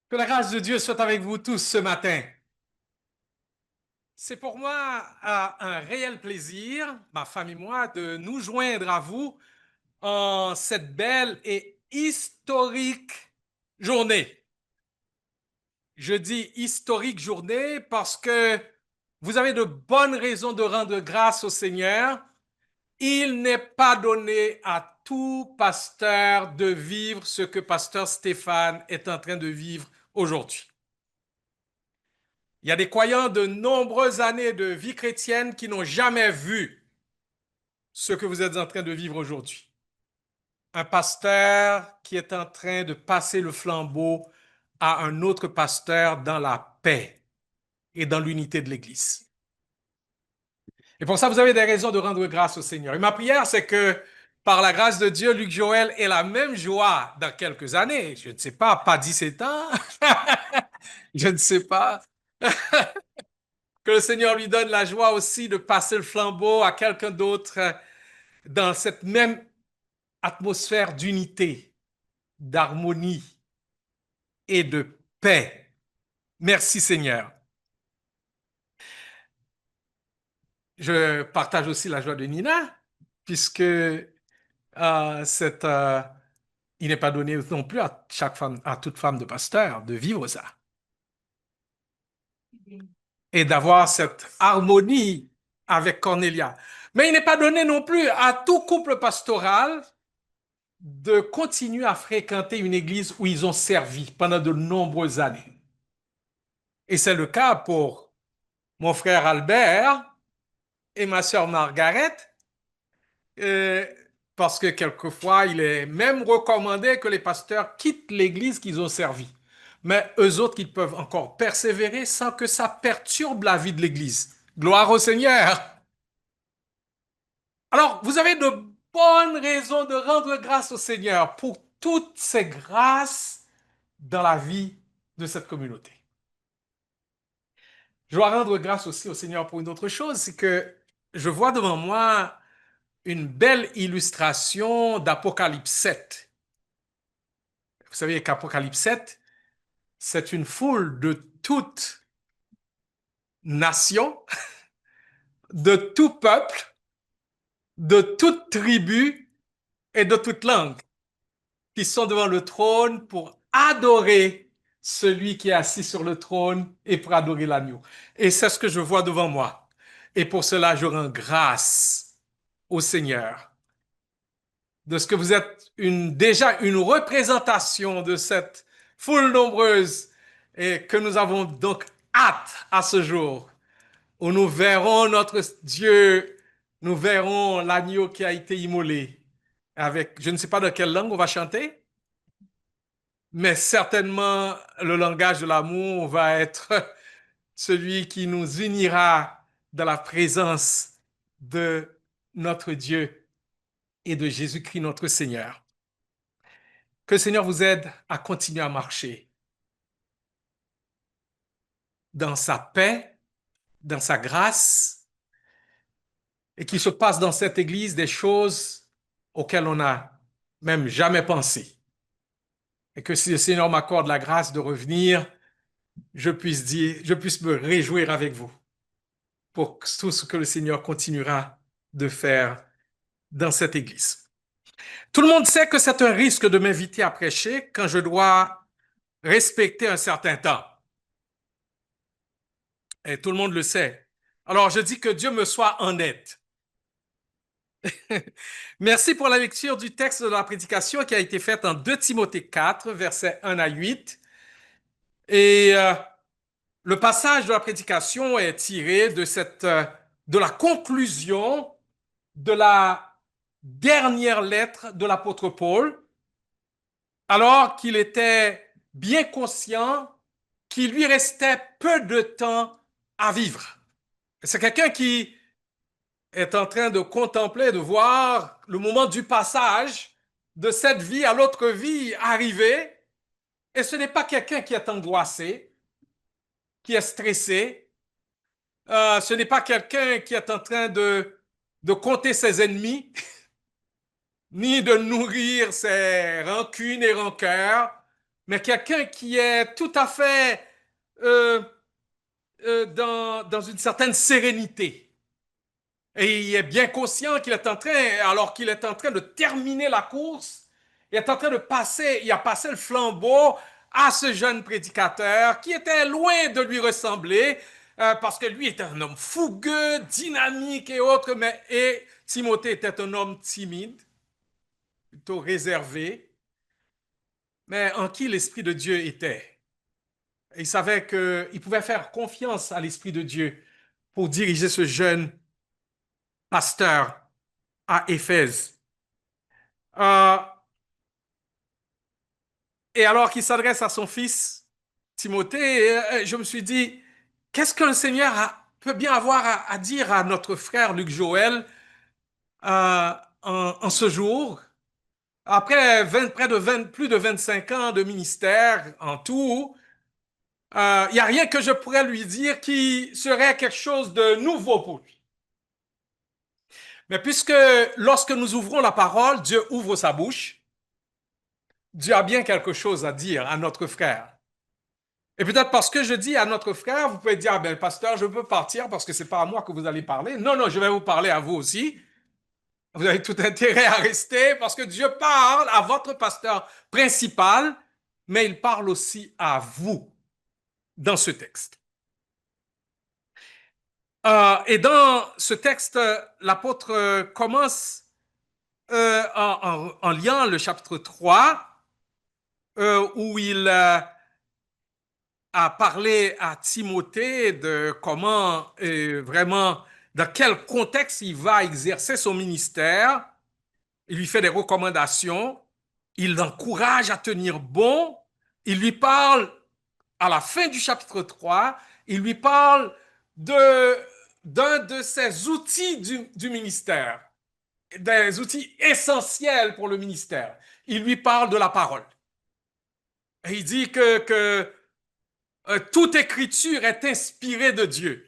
Que la grâce de Dieu soit avec vous tous ce matin. C'est pour moi un réel plaisir, ma femme et moi, de nous joindre à vous en cette belle et historique journée. Je dis historique journée parce que vous avez de bonnes raisons de rendre grâce au Seigneur. Il n'est pas donné à tout pasteur de vivre ce que pasteur Stéphane est en train de vivre aujourd'hui. Il y a des croyants de nombreuses années de vie chrétienne qui n'ont jamais vu ce que vous êtes en train de vivre aujourd'hui. Un pasteur qui est en train de passer le flambeau à un autre pasteur dans la paix et dans l'unité de l'Église. Et pour ça, vous avez des raisons de rendre grâce au Seigneur. Et ma prière, c'est que par la grâce de Dieu, Luc Joël ait la même joie dans quelques années. Je ne sais pas 17 ans, je ne sais pas. Que le Seigneur lui donne la joie aussi de passer le flambeau à quelqu'un d'autre dans cette même atmosphère d'unité, d'harmonie et de paix. Merci Seigneur. Je partage aussi la joie de Nina, puisque cette, il n'est pas donné non plus à chaque femme, à toute femme de pasteur de vivre ça et d'avoir cette harmonie avec Cornélia. Mais il n'est pas donné non plus à tout couple pastoral de continuer à fréquenter une église où ils ont servi pendant de nombreuses années. Et c'est le cas pour mon frère Albert et ma sœur Margaret, euh, parce que quelquefois, il est même recommandé que les pasteurs quittent l'église qu'ils ont servi. Mais eux autres, ils peuvent encore persévérer sans que ça perturbe la vie de l'église. Gloire au Seigneur. Alors, vous avez de bonnes raisons de rendre grâce au Seigneur pour toutes ces grâces dans la vie de cette communauté. Je dois rendre grâce aussi au Seigneur pour une autre chose, c'est que je vois devant moi une belle illustration d'Apocalypse 7. Vous savez qu'Apocalypse 7, c'est une foule de toute nation, de tout peuple, de toute tribu et de toute langue qui sont devant le trône pour adorer celui qui est assis sur le trône et pour adorer l'agneau. Et c'est ce que je vois devant moi. Et pour cela, je rends grâce au Seigneur de ce que vous êtes déjà une représentation de cette foule nombreuse et que nous avons donc hâte à ce jour où nous verrons notre Dieu, nous verrons l'agneau qui a été immolé avec, je ne sais pas de quelle langue on va chanter, mais certainement le langage de l'amour va être celui qui nous unira dans la présence de notre Dieu et de Jésus-Christ notre Seigneur. Que le Seigneur vous aide à continuer à marcher dans sa paix, dans sa grâce, et qu'il se passe dans cette Église des choses auxquelles on n'a même jamais pensé. Et que si le Seigneur m'accorde la grâce de revenir, je puisse me réjouir avec vous pour tout ce que le Seigneur continuera de faire dans cette Église. Tout le monde sait que c'est un risque de m'inviter à prêcher quand je dois respecter un certain temps. Et tout le monde le sait. Alors, je dis que Dieu me soit en aide. Merci pour la lecture du texte de la prédication qui a été faite en 2 Timothée 4, versets 1 à 8. Et le passage de la prédication est tiré de la conclusion de la dernière lettre de l'apôtre Paul, alors qu'il était bien conscient qu'il lui restait peu de temps à vivre. C'est quelqu'un qui est en train de contempler, de voir le moment du passage de cette vie à l'autre vie arriver. Et ce n'est pas quelqu'un qui est angoissé, qui est stressé. Ce n'est pas quelqu'un qui est en train de compter ses ennemis, ni de nourrir ses rancunes et rancœurs, mais quelqu'un qui est tout à fait euh, dans une certaine sérénité. Et il est bien conscient qu'il est en train, alors qu'il est en train de terminer la course, il est en train de passer, il a passé le flambeau à ce jeune prédicateur qui était loin de lui ressembler, parce que lui était un homme fougueux, dynamique et autres, et Timothée était un homme timide, plutôt réservé, mais en qui l'Esprit de Dieu était. Il savait qu'il pouvait faire confiance à l'Esprit de Dieu pour diriger ce jeune pasteur à Éphèse. Euh, et alors qu'il s'adresse à son fils Timothée, je me suis dit, qu'est-ce qu'un Seigneur peut bien avoir à dire à notre frère Luc Joël euh, en ce jour, après près de 20, plus de 25 ans de ministère en tout, il n'y a rien que je pourrais lui dire qui serait quelque chose de nouveau pour lui. Mais puisque lorsque nous ouvrons la parole, Dieu ouvre sa bouche, Dieu a bien quelque chose à dire à notre frère. Et peut-être parce que je dis à notre frère, vous pouvez dire, ah ben, pasteur, je peux partir parce que c'est pas à moi que vous allez parler. Non, non, je vais vous parler à vous aussi. Vous avez tout intérêt à rester parce que Dieu parle à votre pasteur principal, mais il parle aussi à vous dans ce texte. Et dans ce texte, l'apôtre commence en liant le chapitre 3, où il a parlé à Timothée de comment vraiment, dans quel contexte il va exercer son ministère. Il lui fait des recommandations, il l'encourage à tenir bon, il lui parle, à la fin du chapitre 3, il lui parle de, d'un de ses outils du ministère, des outils essentiels pour le ministère. Il lui parle de la parole. Et il dit que toute écriture est inspirée de Dieu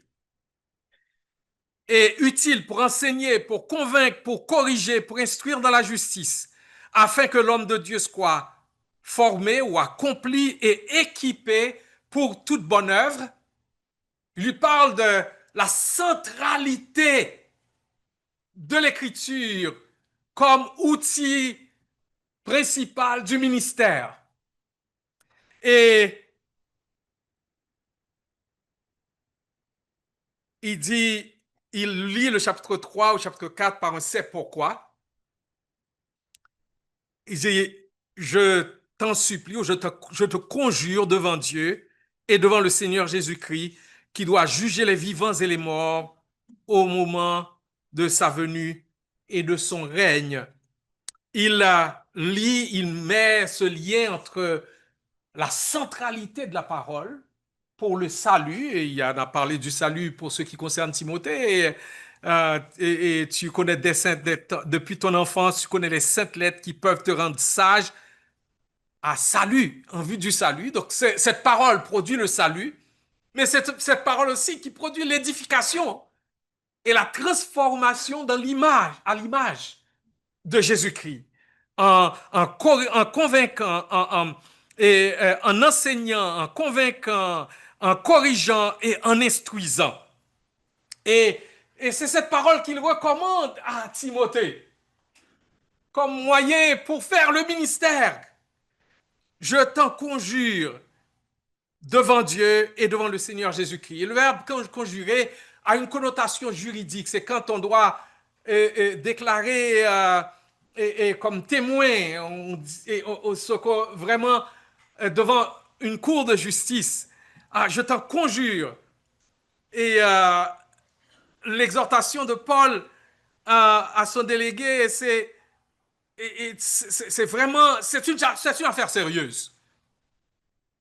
et utile pour enseigner, pour convaincre, pour corriger, pour instruire dans la justice, afin que l'homme de Dieu soit formé ou accompli et équipé pour toute bonne œuvre. Il lui parle de la centralité de l'écriture comme outil principal du ministère. Et il dit, il lit le chapitre 3 ou chapitre 4 par un c'est pourquoi. Il dit, je t'en supplie ou je te conjure devant Dieu et devant le Seigneur Jésus-Christ qui doit juger les vivants et les morts au moment de sa venue et de son règne. Il lit, il met ce lien entre la centralité de la parole pour le salut, et il y en a parlé du salut pour ce qui concerne Timothée, et tu connais des saintes lettres, depuis ton enfance, tu connais les saintes lettres qui peuvent te rendre sage à salut, en vue du salut. Donc cette parole produit le salut, mais cette parole aussi qui produit l'édification et la transformation dans l'image, à l'image de Jésus-Christ, en convainquant, en enseignant, en convainquant, en corrigeant et en instruisant. Et, et c'est cette parole qu'il recommande à Timothée comme moyen pour faire le ministère. Je t'en conjure devant Dieu et devant le Seigneur Jésus-Christ. Et le verbe conjurer a une connotation juridique. C'est quand on doit déclarer comme témoin, vraiment devant une cour de justice. Ah, je t'en conjure. Et l'exhortation de Paul à son délégué, c'est vraiment, c'est une affaire sérieuse.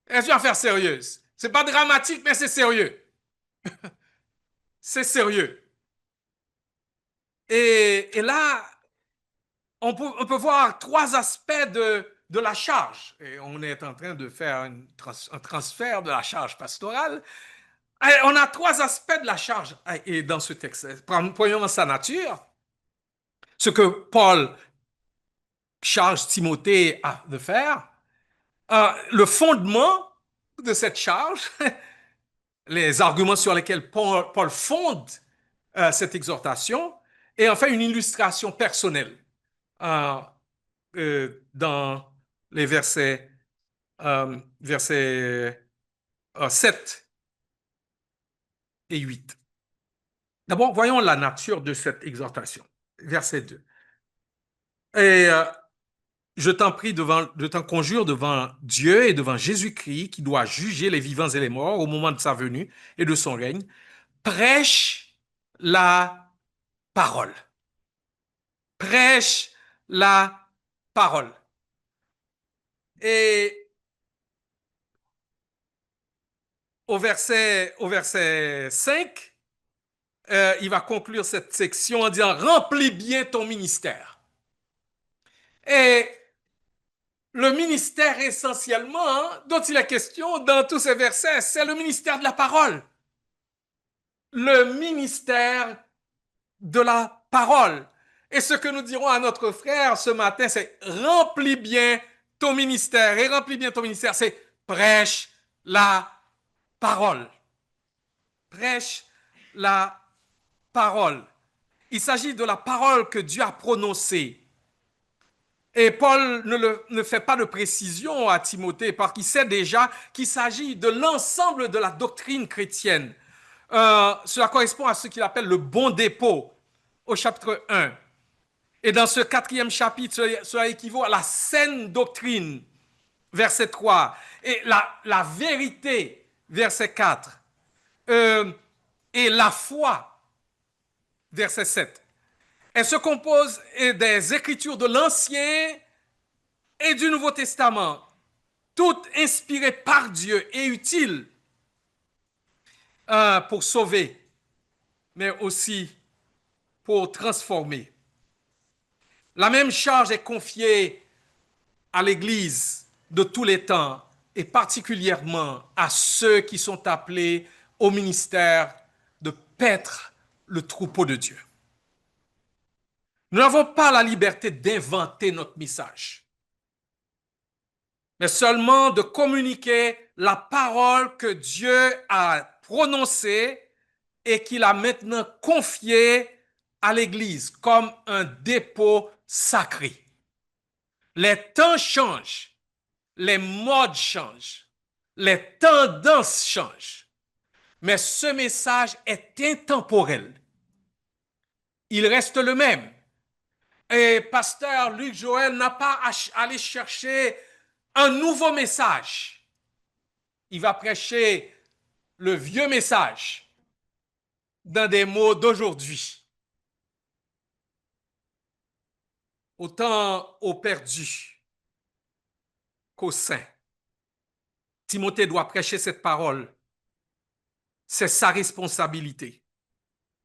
C'est une affaire sérieuse. C'est pas dramatique, mais c'est sérieux. C'est sérieux. Et là, on peut voir trois aspects de la charge. Et on est en train de faire un transfert de la charge pastorale. Et on a trois aspects de la charge et dans ce texte. Premièrement, sa nature, ce que Paul charge Timothée de faire. Le fondement de cette charge, les arguments sur lesquels Paul fonde cette exhortation, et enfin une illustration personnelle euh, dans les versets 7 et 8. D'abord, voyons la nature de cette exhortation. Verset 2. Et je t'en conjure devant Dieu et devant Jésus-Christ, qui doit juger les vivants et les morts au moment de sa venue et de son règne. Prêche la parole. Prêche la parole. Et au verset 5, il va conclure cette section en disant remplis bien ton ministère. Et le ministère essentiellement dont il est question dans tous ces versets, c'est le ministère de la parole. Le ministère de la parole. Et ce que nous dirons à notre frère ce matin, c'est remplis bien ton ministère. Et remplis bien ton ministère, c'est prêche la parole. Prêche la parole. Il s'agit de la parole que Dieu a prononcée. Et Paul ne fait pas de précision à Timothée parce qu'il sait déjà qu'il s'agit de l'ensemble de la doctrine chrétienne. Cela correspond à ce qu'il appelle le bon dépôt au chapitre 1. Et dans ce quatrième chapitre, cela équivaut à la saine doctrine, verset 3, et la vérité, verset 4, et la foi, verset 7. Elle se compose des écritures de l'Ancien et du Nouveau Testament, toutes inspirées par Dieu et utiles pour sauver, mais aussi pour transformer. La même charge est confiée à l'Église de tous les temps et particulièrement à ceux qui sont appelés au ministère de paître le troupeau de Dieu. Nous n'avons pas la liberté d'inventer notre message, mais seulement de communiquer la parole que Dieu a prononcée et qu'il a maintenant confiée à l'Église comme un dépôt sacré. Les temps changent, les modes changent, les tendances changent, mais ce message est intemporel. Il reste le même. Et pasteur Luc Joël n'a pas à aller chercher un nouveau message. Il va prêcher le vieux message dans des mots d'aujourd'hui. Autant aux perdus qu'aux saints. Timothée doit prêcher cette parole. C'est sa responsabilité.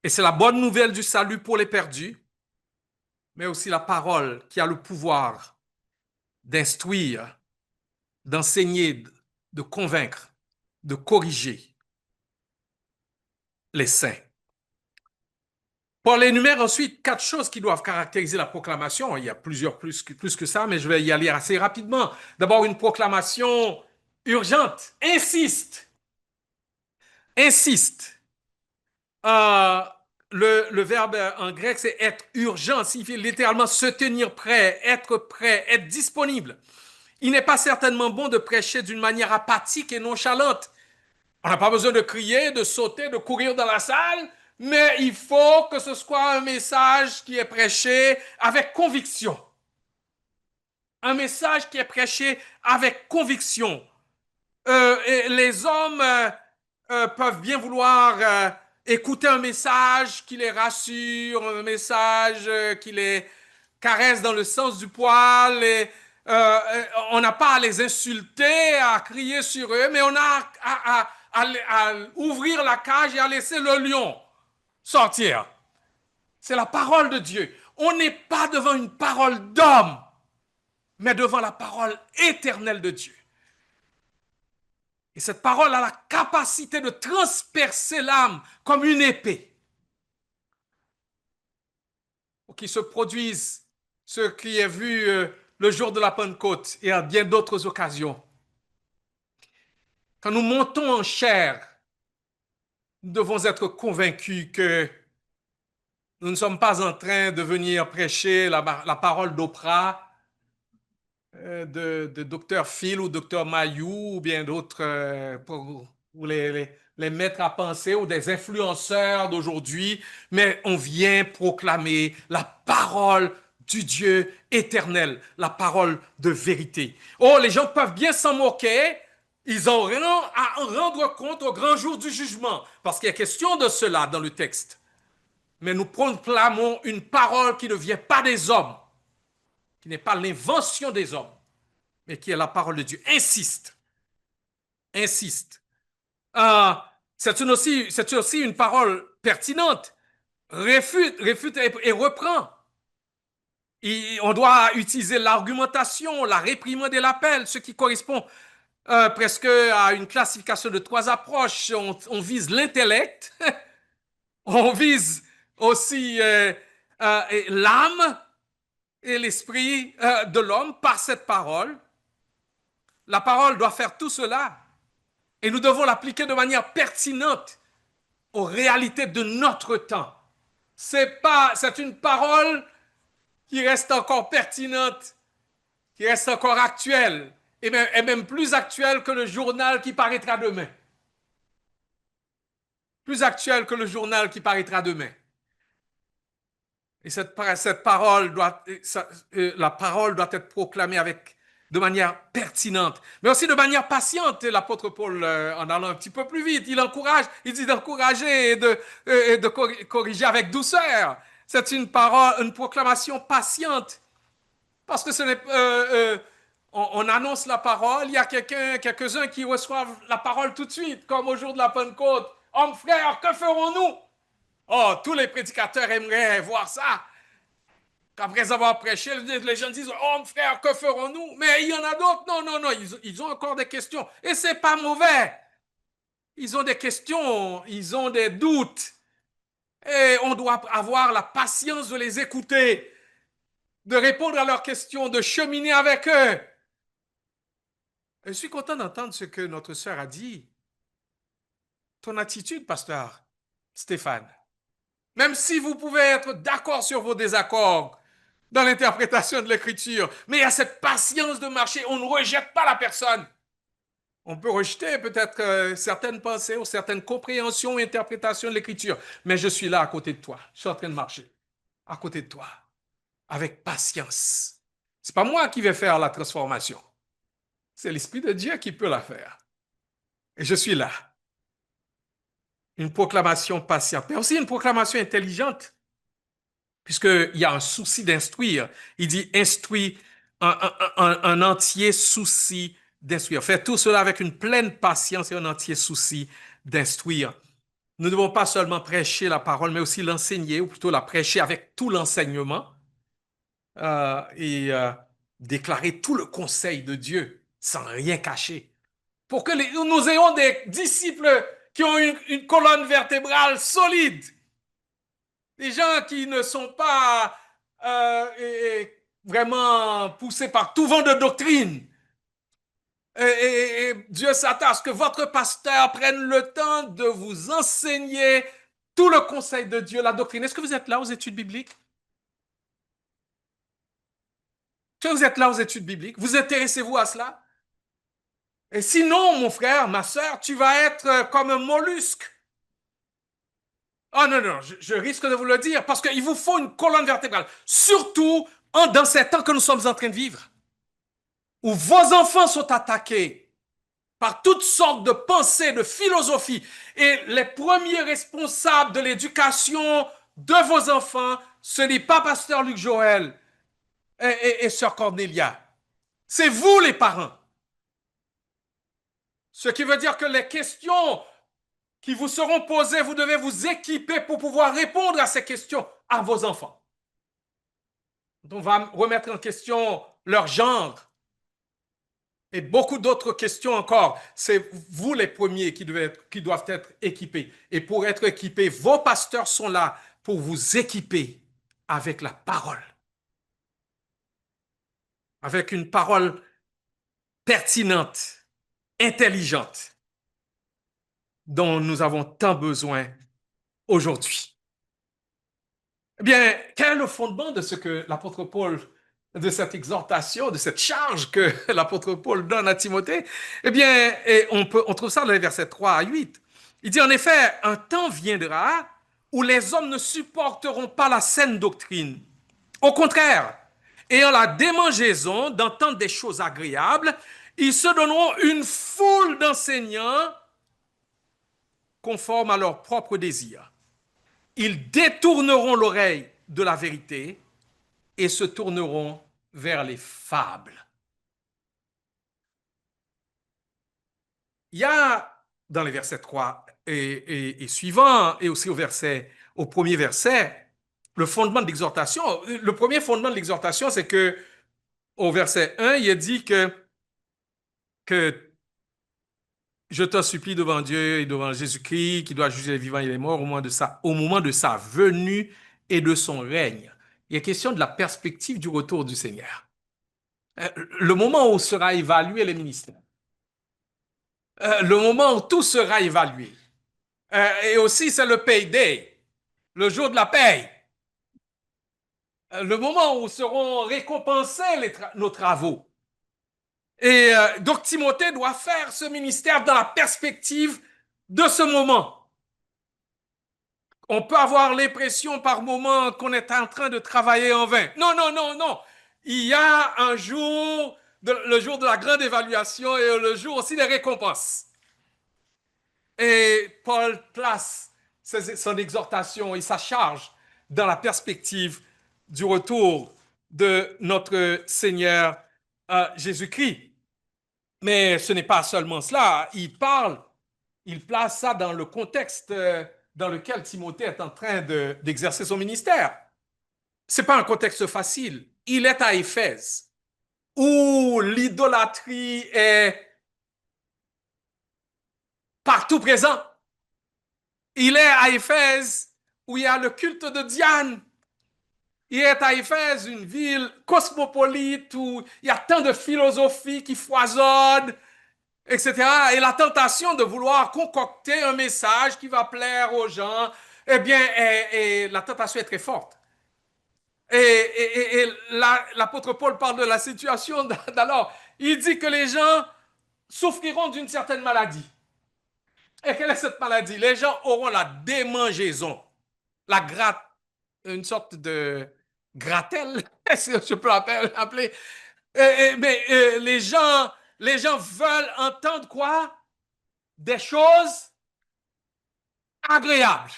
Et c'est la bonne nouvelle du salut pour les perdus, mais aussi la parole qui a le pouvoir d'instruire, d'enseigner, de convaincre, de corriger les saints. Paul énumère ensuite 4 choses qui doivent caractériser la proclamation. Il y a plusieurs plus que ça, mais je vais y aller assez rapidement. D'abord, une proclamation urgente. Insiste. Insiste. Euh, le verbe en grec, c'est être urgent, signifie littéralement se tenir prêt, être disponible. Il n'est pas certainement bon de prêcher d'une manière apathique et nonchalante. On n'a pas besoin de crier, de sauter, de courir dans la salle, mais il faut que ce soit un message qui est prêché avec conviction. Un message qui est prêché avec conviction. Les hommes peuvent bien vouloir écouter un message qui les rassure, un message qui les caresse dans le sens du poil. On n'a pas à les insulter, à crier sur eux, mais on a à ouvrir la cage et à laisser le lion sortir. C'est la parole de Dieu. On n'est pas devant une parole d'homme, mais devant la parole éternelle de Dieu. Et cette parole a la capacité de transpercer l'âme comme une épée. Pour qu'il se produise ce qui est vu le jour de la Pentecôte et à bien d'autres occasions. quand nous montons en chair, nous devons être convaincus que nous ne sommes pas en train de venir prêcher la parole d'Oprah, de Dr. Phil ou Dr. Mayou ou bien d'autres pour les mettre à penser ou des influenceurs d'aujourd'hui, mais on vient proclamer la parole du Dieu éternel, la parole de vérité. Oh, les gens peuvent bien s'en moquer, ils auront à en rendre compte au grand jour du jugement, parce qu'il y a question de cela dans le texte. Mais nous proclamons une parole qui ne vient pas des hommes, qui n'est pas l'invention des hommes, mais qui est la parole de Dieu. Insiste, insiste. Euh, c'est aussi une parole pertinente. Réfute et reprend. On doit utiliser l'argumentation, la réprimande et l'appel, ce qui correspond presque à une classification de trois approches. On vise l'intellect, on vise aussi l'âme et l'esprit de l'homme par cette parole. La parole doit faire tout cela. Et nous devons l'appliquer de manière pertinente aux réalités de notre temps. C'est une parole qui reste encore pertinente, qui reste encore actuelle, et même plus actuelle que le journal qui paraîtra demain. Plus actuelle que le journal qui paraîtra demain. Et cette parole la parole doit être proclamée de manière pertinente, mais aussi de manière patiente. L'apôtre Paul, en allant un petit peu plus vite, il dit d'encourager et de corriger avec douceur. C'est une proclamation patiente, parce que ce n'est on annonce la parole, il y a quelques-uns qui reçoivent la parole tout de suite, comme au jour de la Pentecôte. Hommes frères, que ferons-nous? Oh, tous les prédicateurs aimeraient voir ça. Après avoir prêché, les gens disent, oh frère, que ferons-nous? Mais il y en a d'autres, non, ils ont encore des questions. Et c'est pas mauvais. Ils ont des questions, ils ont des doutes. Et on doit avoir la patience de les écouter, de répondre à leurs questions, de cheminer avec eux. Je suis content d'entendre ce que notre sœur a dit. Ton attitude, pasteur Stéphane, même si vous pouvez être d'accord sur vos désaccords dans l'interprétation de l'écriture, mais il y a cette patience de marcher, on ne rejette pas la personne. On peut rejeter peut-être certaines pensées ou certaines compréhensions ou interprétations de l'écriture, mais je suis là à côté de toi, je suis en train de marcher à côté de toi, avec patience. C'est pas moi qui vais faire la transformation, c'est l'Esprit de Dieu qui peut la faire. Et je suis là. Une proclamation patiente, mais aussi une proclamation intelligente, puisqu'il y a un souci d'instruire. Il dit instruit, un entier souci d'instruire. Faites tout cela avec une pleine patience et un entier souci d'instruire. Nous ne devons pas seulement prêcher la parole, mais aussi l'enseigner, ou plutôt la prêcher avec tout l'enseignement et déclarer tout le conseil de Dieu sans rien cacher. Pour que nous ayons des disciples qui ont une colonne vertébrale solide. Des gens qui ne sont pas vraiment poussés par tout vent de doctrine. Et Dieu s'attend que votre pasteur prenne le temps de vous enseigner tout le conseil de Dieu, la doctrine. Est-ce que vous êtes là aux études bibliques? Est-ce que vous êtes là aux études bibliques? Vous intéressez-vous à cela? Et sinon, mon frère, ma soeur, tu vas être comme un mollusque. Ah non, je risque de vous le dire, parce qu'il vous faut une colonne vertébrale, surtout dans ces temps que nous sommes en train de vivre, où vos enfants sont attaqués par toutes sortes de pensées, de philosophies, et les premiers responsables de l'éducation de vos enfants, ce n'est pas pasteur Luc Joël et sœur Cornelia, c'est vous les parents. Ce qui veut dire que les questions qui vous seront posées, vous devez vous équiper pour pouvoir répondre à ces questions à vos enfants. On va remettre en question leur genre et beaucoup d'autres questions encore. C'est vous les premiers qui doivent être équipés. Et pour être équipés, vos pasteurs sont là pour vous équiper avec la parole. Avec une parole pertinente, intelligente. dont nous avons tant besoin aujourd'hui. Eh bien, quel est le fondement de ce que l'apôtre Paul, de cette exhortation, de cette charge que l'apôtre Paul donne à Timothée? Eh bien, on trouve ça dans les versets 3 à 8. Il dit en effet, un temps viendra où les hommes ne supporteront pas la saine doctrine. Au contraire, ayant la démangeaison d'entendre des choses agréables, ils se donneront une foule d'enseignants conformes à leurs propres désirs. Ils détourneront l'oreille de la vérité et se tourneront vers les fables. Il y a dans les versets 3 et suivants, et aussi au premier verset, le fondement de l'exhortation. Le premier fondement de l'exhortation, c'est que au verset 1, il est dit que je t'en supplie devant Dieu et devant Jésus-Christ, qui doit juger les vivants et les morts au moment de sa venue et de son règne. Il est question de la perspective du retour du Seigneur. Le moment où sera évalué les ministères. Le moment où tout sera évalué. Et aussi, c'est le payday, le jour de la paye. Le moment où seront récompensés nos travaux. Et donc Timothée doit faire ce ministère dans la perspective de ce moment. On peut avoir l'impression par moment qu'on est en train de travailler en vain. Non, non, non, non. Il y a un jour, le jour de la grande évaluation et le jour aussi des récompenses. Et Paul place son exhortation et sa charge dans la perspective du retour de notre Seigneur Jésus-Christ. Mais ce n'est pas seulement cela. Il place ça dans le contexte dans lequel Timothée est en train d'exercer son ministère. Ce n'est pas un contexte facile. Il est à Éphèse, où l'idolâtrie est partout présent. Il est à Éphèse, où il y a le culte de Diane. Il est à Éphèse, une ville cosmopolite, où il y a tant de philosophies qui foisonnent, etc. Et la tentation de vouloir concocter un message qui va plaire aux gens, eh bien, la tentation est très forte. Et l'apôtre Paul parle de la situation d'alors. Il dit que les gens souffriront d'une certaine maladie. Et quelle est cette maladie? Les gens auront la démangeaison, la gratte, une sorte de gratelle, si je peux appeler. Mais les gens veulent entendre quoi? Des choses agréables.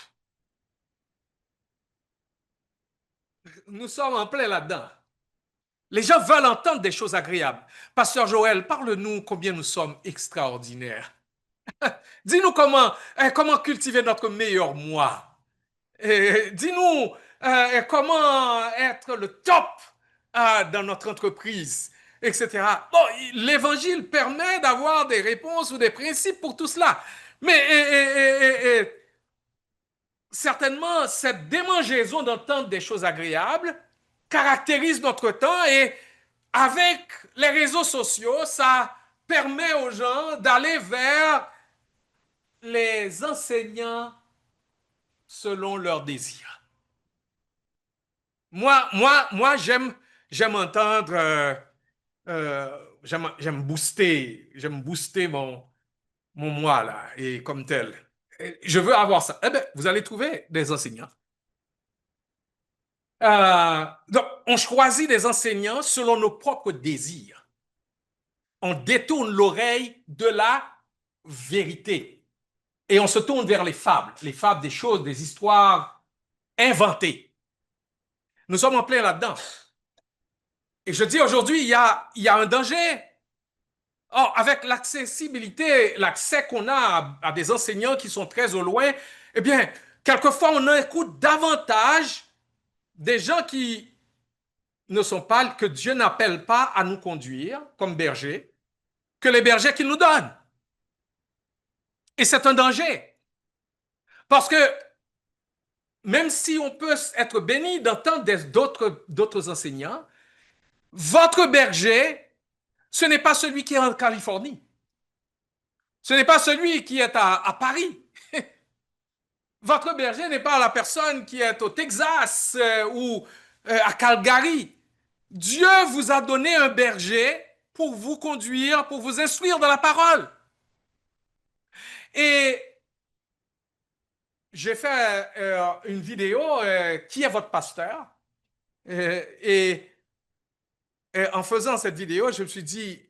Nous sommes en plein là-dedans. Les gens veulent entendre des choses agréables. Pasteur Joël, parle-nous combien nous sommes extraordinaires. Dis-nous comment cultiver notre meilleur moi. Dis-nous comment être le top dans notre entreprise, etc. Bon, l'évangile permet d'avoir des réponses ou des principes pour tout cela. Mais certainement, cette démangeaison d'entendre des choses agréables caractérise notre temps et avec les réseaux sociaux, ça permet aux gens d'aller vers les enseignants selon leurs désirs. Moi j'aime entendre, j'aime booster mon moi là, et comme tel. Je veux avoir ça. Eh bien, vous allez trouver des enseignants. Donc, on choisit des enseignants selon nos propres désirs. On détourne l'oreille de la vérité. Et on se tourne vers les fables des choses, des histoires inventées. Nous sommes en plein là-dedans. Et je dis aujourd'hui, il y a un danger. Or, avec l'accessibilité, l'accès qu'on a à des enseignants qui sont très au loin, eh bien, quelquefois, on écoute davantage des gens qui ne sont pas, que Dieu n'appelle pas à nous conduire comme bergers, que les bergers qu'il nous donne. Et c'est un danger. Parce que même si on peut être béni d'entendre d'autres enseignants, votre berger, ce n'est pas celui qui est en Californie. Ce n'est pas celui qui est à Paris. Votre berger n'est pas la personne qui est au Texas ou à Calgary. Dieu vous a donné un berger pour vous conduire, pour vous instruire dans la parole. Et j'ai fait une vidéo, qui est votre pasteur? Et, et en faisant cette vidéo, je me suis dit,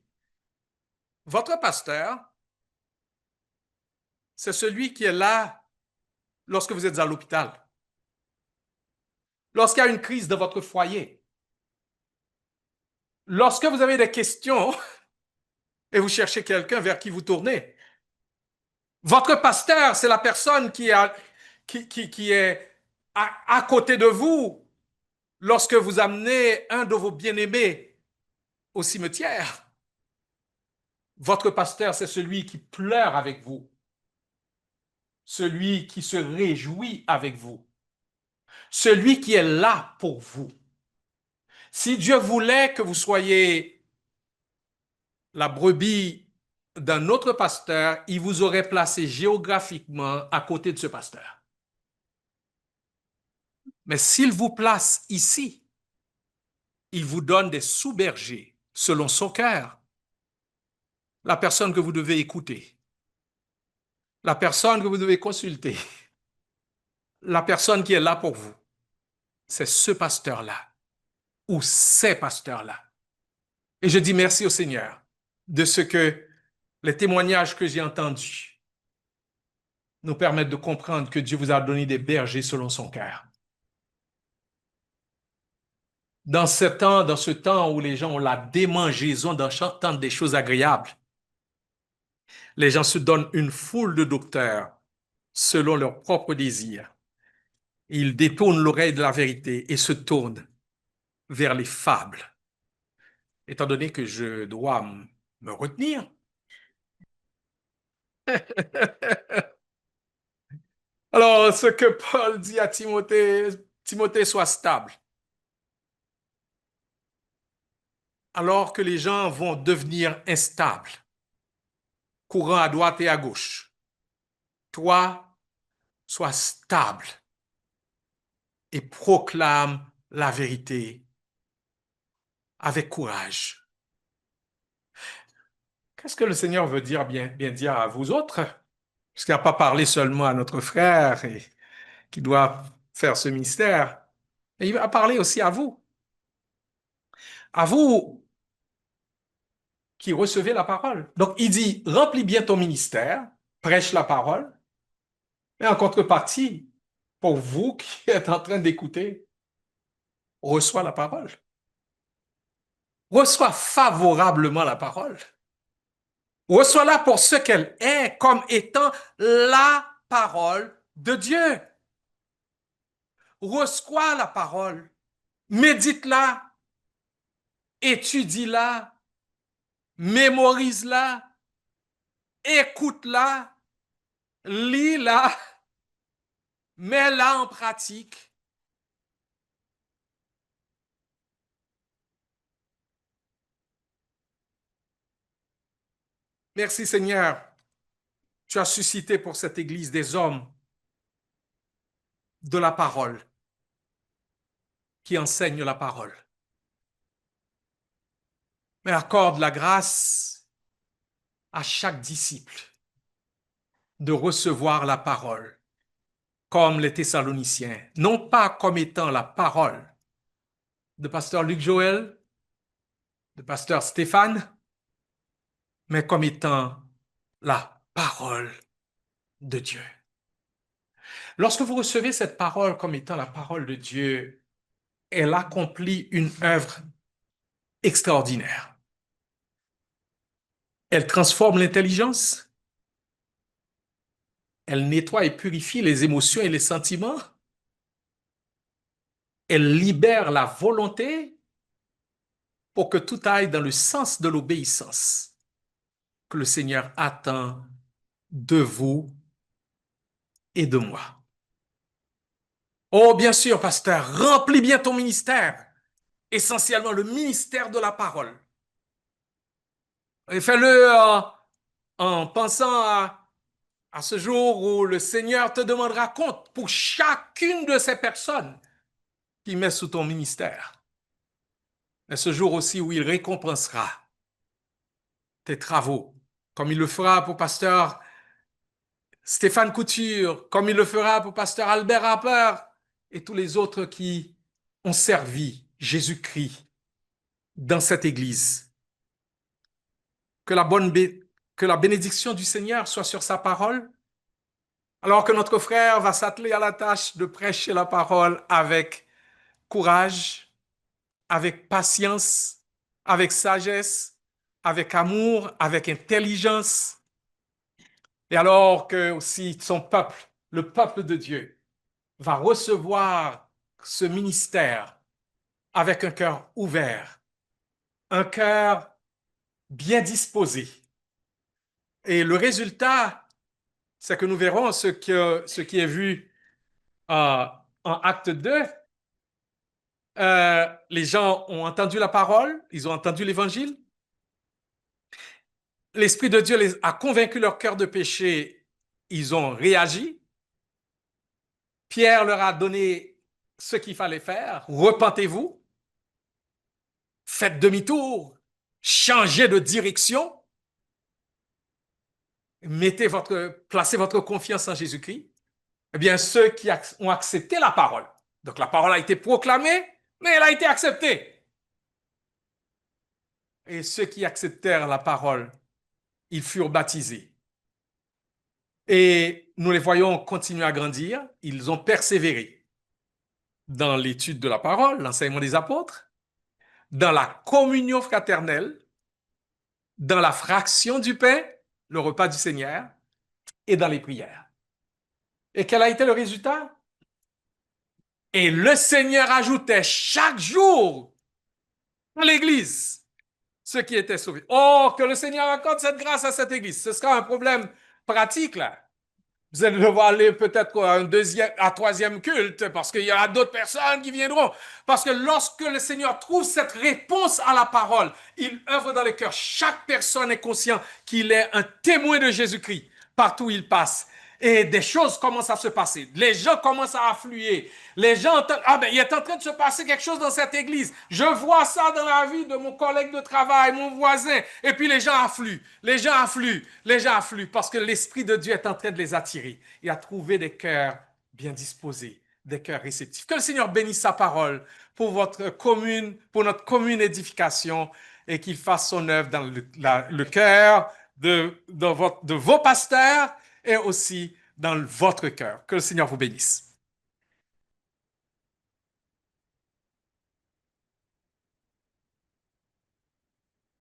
votre pasteur, c'est celui qui est là lorsque vous êtes à l'hôpital, lorsqu'il y a une crise dans votre foyer, lorsque vous avez des questions et vous cherchez quelqu'un vers qui vous tournez. Votre pasteur, c'est la personne qui est à côté de vous lorsque vous amenez un de vos bien-aimés au cimetière. Votre pasteur, c'est celui qui pleure avec vous, celui qui se réjouit avec vous, celui qui est là pour vous. Si Dieu voulait que vous soyez la brebis d'un autre pasteur, il vous aurait placé géographiquement à côté de ce pasteur. Mais s'il vous place ici, il vous donne des sous-bergers selon son cœur. La personne que vous devez écouter, la personne que vous devez consulter, la personne qui est là pour vous, c'est ce pasteur-là ou ces pasteurs-là. Et je dis merci au Seigneur de ce que les témoignages que j'ai entendus nous permettent de comprendre que Dieu vous a donné des bergers selon son cœur. Dans ce temps où les gens ont la démangeaison d'entendre des choses agréables, les gens se donnent une foule de docteurs selon leurs propres désirs. Ils détournent l'oreille de la vérité et se tournent vers les fables. Étant donné que je dois me retenir, alors ce que Paul dit à Timothée, Timothée soit stable. Alors que les gens vont devenir instables, courant à droite et à gauche, toi, sois stable et proclame la vérité avec courage. Qu'est-ce que le Seigneur veut dire, bien dire à vous autres? Puisqu'il n'a pas parlé seulement à notre frère et qui doit faire ce mystère, mais il va parler aussi à vous qui recevez la parole. Donc il dit, remplis bien ton ministère, prêche la parole, mais en contrepartie, pour vous qui êtes en train d'écouter, reçois la parole. Reçois favorablement la parole. Reçois-la pour ce qu'elle est, comme étant la parole de Dieu. Reçois la parole, médite-la, étudie-la, mémorise-la, écoute-la, lis-la, mets-la en pratique. Merci Seigneur, tu as suscité pour cette Église des hommes de la parole qui enseignent la parole. Mais accorde la grâce à chaque disciple de recevoir la parole comme les Thessaloniciens, non pas comme étant la parole de pasteur Luc Joël, de pasteur Stéphane, mais comme étant la parole de Dieu. Lorsque vous recevez cette parole comme étant la parole de Dieu, elle accomplit une œuvre extraordinaire. Elle transforme l'intelligence, elle nettoie et purifie les émotions et les sentiments, elle libère la volonté pour que tout aille dans le sens de l'obéissance que le Seigneur attend de vous et de moi. Oh, bien sûr, pasteur, remplis bien ton ministère, essentiellement le ministère de la parole. Et fais-le en pensant à ce jour où le Seigneur te demandera compte pour chacune de ces personnes qu'il met sous ton ministère. Et ce jour aussi où il récompensera tes travaux, comme il le fera pour pasteur Stéphane Couture, comme il le fera pour pasteur Albert Harper et tous les autres qui ont servi Jésus-Christ dans cette église. Que que la bénédiction du Seigneur soit sur sa parole, alors que notre frère va s'atteler à la tâche de prêcher la parole avec courage, avec patience, avec sagesse, avec amour, avec intelligence. Et alors que aussi son peuple, le peuple de Dieu, va recevoir ce ministère avec un cœur ouvert, un cœur bien disposé. Et le résultat, c'est que nous verrons ce qui est vu en acte 2. Les gens ont entendu la parole, ils ont entendu l'évangile. L'Esprit de Dieu les a convaincus leur cœur de péché, ils ont réagi. Pierre leur a donné ce qu'il fallait faire. Repentez-vous, faites demi-tour, changez de direction, placez votre confiance en Jésus-Christ. Eh bien, ceux qui ont accepté la parole, donc la parole a été proclamée, mais elle a été acceptée. Et ceux qui acceptèrent la parole, ils furent baptisés. Et nous les voyons continuer à grandir, ils ont persévéré dans l'étude de la parole, l'enseignement des apôtres, dans la communion fraternelle, dans la fraction du pain, le repas du Seigneur, et dans les prières. Et quel a été le résultat? Et le Seigneur ajoutait chaque jour dans l'Église ceux qui étaient sauvés. Oh, que le Seigneur accorde cette grâce à cette Église. Ce sera un problème pratique, là. Vous allez devoir aller peut-être à un deuxième, à troisième culte parce qu'il y aura d'autres personnes qui viendront. Parce que lorsque le Seigneur trouve cette réponse à la parole, il œuvre dans les cœurs. Chaque personne est conscient qu'il est un témoin de Jésus-Christ partout où il passe. Et des choses commencent à se passer. Les gens commencent à affluer. Les gens entendent, ah ben, il est en train de se passer quelque chose dans cette église. Je vois ça dans la vie de mon collègue de travail, mon voisin. Et puis les gens affluent. Les gens affluent. Les gens affluent parce que l'Esprit de Dieu est en train de les attirer et à trouver des cœurs bien disposés, des cœurs réceptifs. Que le Seigneur bénisse sa parole pour votre commune, pour notre commune édification et qu'il fasse son œuvre dans le cœur de vos pasteurs et aussi dans votre cœur. Que le Seigneur vous bénisse.